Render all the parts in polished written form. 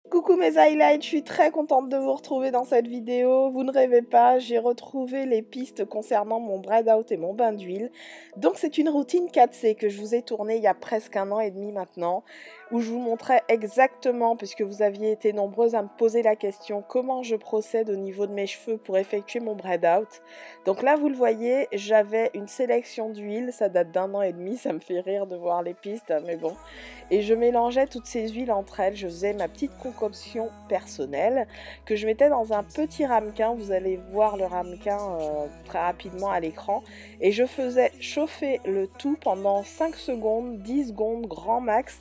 Coucou mes highlights, je suis très contente de vous retrouver dans cette vidéo. Vous ne rêvez pas, j'ai retrouvé les pistes concernant mon braid out et mon bain d'huile. Donc c'est une routine 4C que je vous ai tournée il y a presque 1 an et demi maintenant, où je vous montrais exactement, puisque vous aviez été nombreuses à me poser la question, comment je procède au niveau de mes cheveux pour effectuer mon braid out. Donc là vous le voyez, j'avais une sélection d'huile, ça date d'1 an et demi, ça me fait rire de voir les pistes, mais bon. Et je mélangeais toutes ces huiles entre elles, je faisais ma petite concoction personnelle que je mettais dans un petit ramequin, vous allez voir le ramequin très rapidement à l'écran, et je faisais chauffer le tout pendant 5 secondes, 10 secondes grand max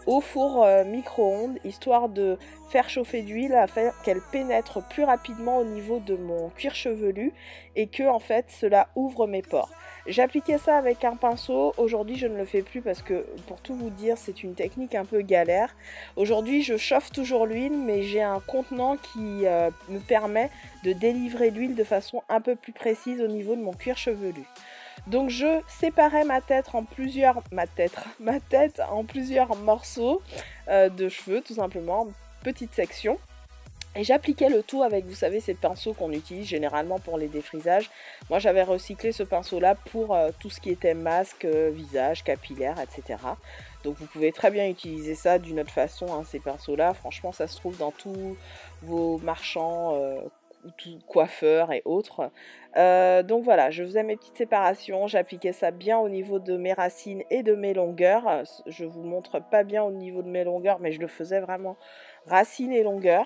au four micro-ondes, histoire de faire chauffer d'huile afin qu'elle pénètre plus rapidement au niveau de mon cuir chevelu et que en fait cela ouvre mes pores. J'appliquais ça avec un pinceau, aujourd'hui je ne le fais plus parce que pour tout vous dire c'est une technique un peu galère. Aujourd'hui je chauffe toujours l'huile mais j'ai un contenant qui me permet de délivrer l'huile de façon un peu plus précise au niveau de mon cuir chevelu. Donc je séparais ma tête en plusieurs morceaux de cheveux tout simplement, petites sections. Et j'appliquais le tout avec, vous savez, ces pinceaux qu'on utilise généralement pour les défrisages. Moi, j'avais recyclé ce pinceau-là pour tout ce qui était masque, visage, capillaire, etc. Donc, vous pouvez très bien utiliser ça d'une autre façon, hein, ces pinceaux-là. Franchement, ça se trouve dans tous vos marchands, coiffeurs et autres. Donc voilà, je faisais mes petites séparations, j'appliquais ça bien au niveau de mes racines et de mes longueurs. Je vous montre pas bien au niveau de mes longueurs, mais je le faisais vraiment racines et longueurs.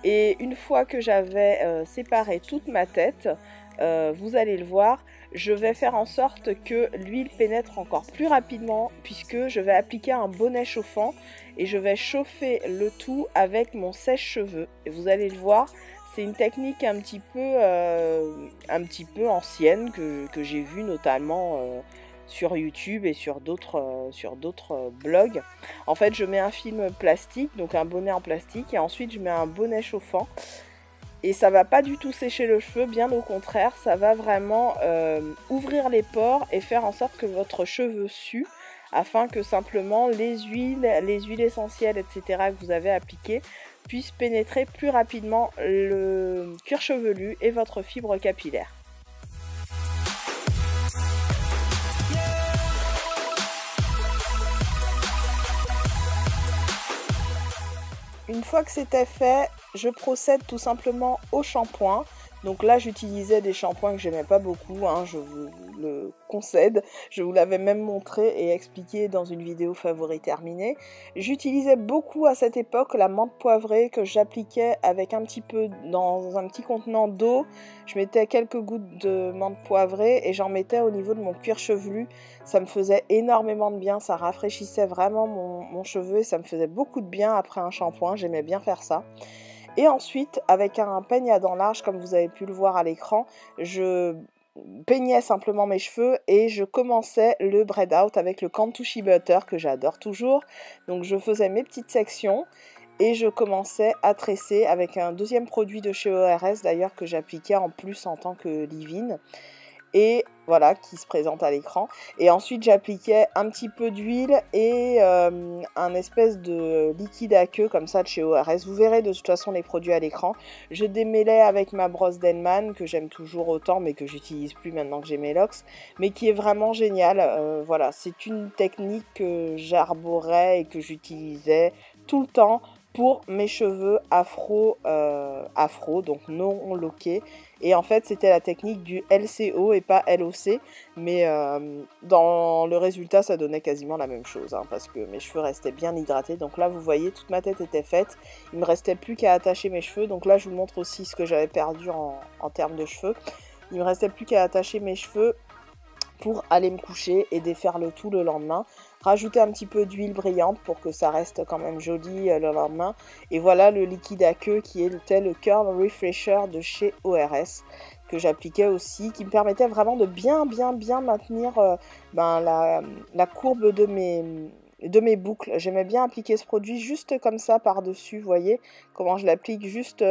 Et une fois que j'avais séparé toute ma tête, vous allez le voir, je vais faire en sorte que l'huile pénètre encore plus rapidement puisque je vais appliquer un bonnet chauffant et je vais chauffer le tout avec mon sèche-cheveux. Et vous allez le voir, c'est une technique un petit peu ancienne que j'ai vue notamment sur YouTube et sur d'autres blogs. En fait, je mets un film plastique, donc un bonnet en plastique, et ensuite je mets un bonnet chauffant. Et ça va pas du tout sécher le cheveu, bien au contraire, ça va vraiment ouvrir les pores et faire en sorte que votre cheveu sue, afin que simplement les huiles essentielles, etc. que vous avez appliquées puissent pénétrer plus rapidement le cuir chevelu et votre fibre capillaire. Une fois que c'était fait, je procède tout simplement au shampoing. Donc là, j'utilisais des shampoings que j'aimais pas beaucoup, hein, je vous le concède. Je vous l'avais même montré et expliqué dans une vidéo favori terminée. J'utilisais beaucoup à cette époque la menthe poivrée que j'appliquais avec un petit peu dans un petit contenant d'eau. Je mettais quelques gouttes de menthe poivrée et j'en mettais au niveau de mon cuir chevelu. Ça me faisait énormément de bien, ça rafraîchissait vraiment mon cheveu et ça me faisait beaucoup de bien après un shampoing. J'aimais bien faire ça. Et ensuite, avec un peigne à dents larges, comme vous avez pu le voir à l'écran, je peignais simplement mes cheveux et je commençais le braid out avec le Cantucci Butter que j'adore toujours. Donc je faisais mes petites sections et je commençais à tresser avec un deuxième produit de chez ORS d'ailleurs que j'appliquais en plus en tant que leave-in. Et voilà, qui se présente à l'écran. Et ensuite, j'appliquais un petit peu d'huile et un espèce de liquide aqueux comme ça de chez ORS. Vous verrez de toute façon les produits à l'écran. Je démêlais avec ma brosse Denman, que j'aime toujours autant, mais que j'utilise plus maintenant que j'ai mes locks, mais qui est vraiment géniale. Voilà, c'est une technique que j'arborais et que j'utilisais tout le temps pour mes cheveux afro, donc non loqués. Et en fait, c'était la technique du LCO et pas LOC. Mais dans le résultat, ça donnait quasiment la même chose. Hein, parce que mes cheveux restaient bien hydratés. Donc là, vous voyez, toute ma tête était faite. Il ne me restait plus qu'à attacher mes cheveux. Donc là, je vous montre aussi ce que j'avais perdu en termes de cheveux. Il ne me restait plus qu'à attacher mes cheveux pour aller me coucher et défaire le tout le lendemain. Rajouter un petit peu d'huile brillante pour que ça reste quand même joli le lendemain. Et voilà le liquide aqueux qui était le Curl Refresher de chez ORS que j'appliquais aussi, qui me permettait vraiment de bien maintenir la courbe de de mes boucles. J'aimais bien appliquer ce produit juste comme ça par-dessus, vous voyez comment je l'applique juste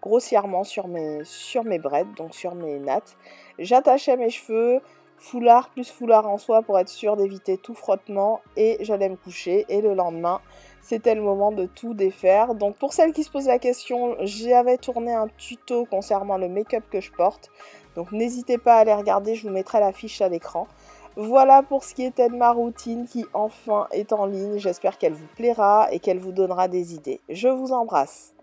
grossièrement sur mes braids, donc sur mes nattes. J'attachais mes cheveux, foulard plus foulard en soie pour être sûre d'éviter tout frottement et j'allais me coucher et le lendemain c'était le moment de tout défaire. Donc pour celles qui se posent la question, j'avais tourné un tuto concernant le make-up que je porte, donc n'hésitez pas à aller regarder, je vous mettrai la fiche à l'écran. Voilà pour ce qui était de ma routine qui enfin est en ligne, j'espère qu'elle vous plaira et qu'elle vous donnera des idées. Je vous embrasse.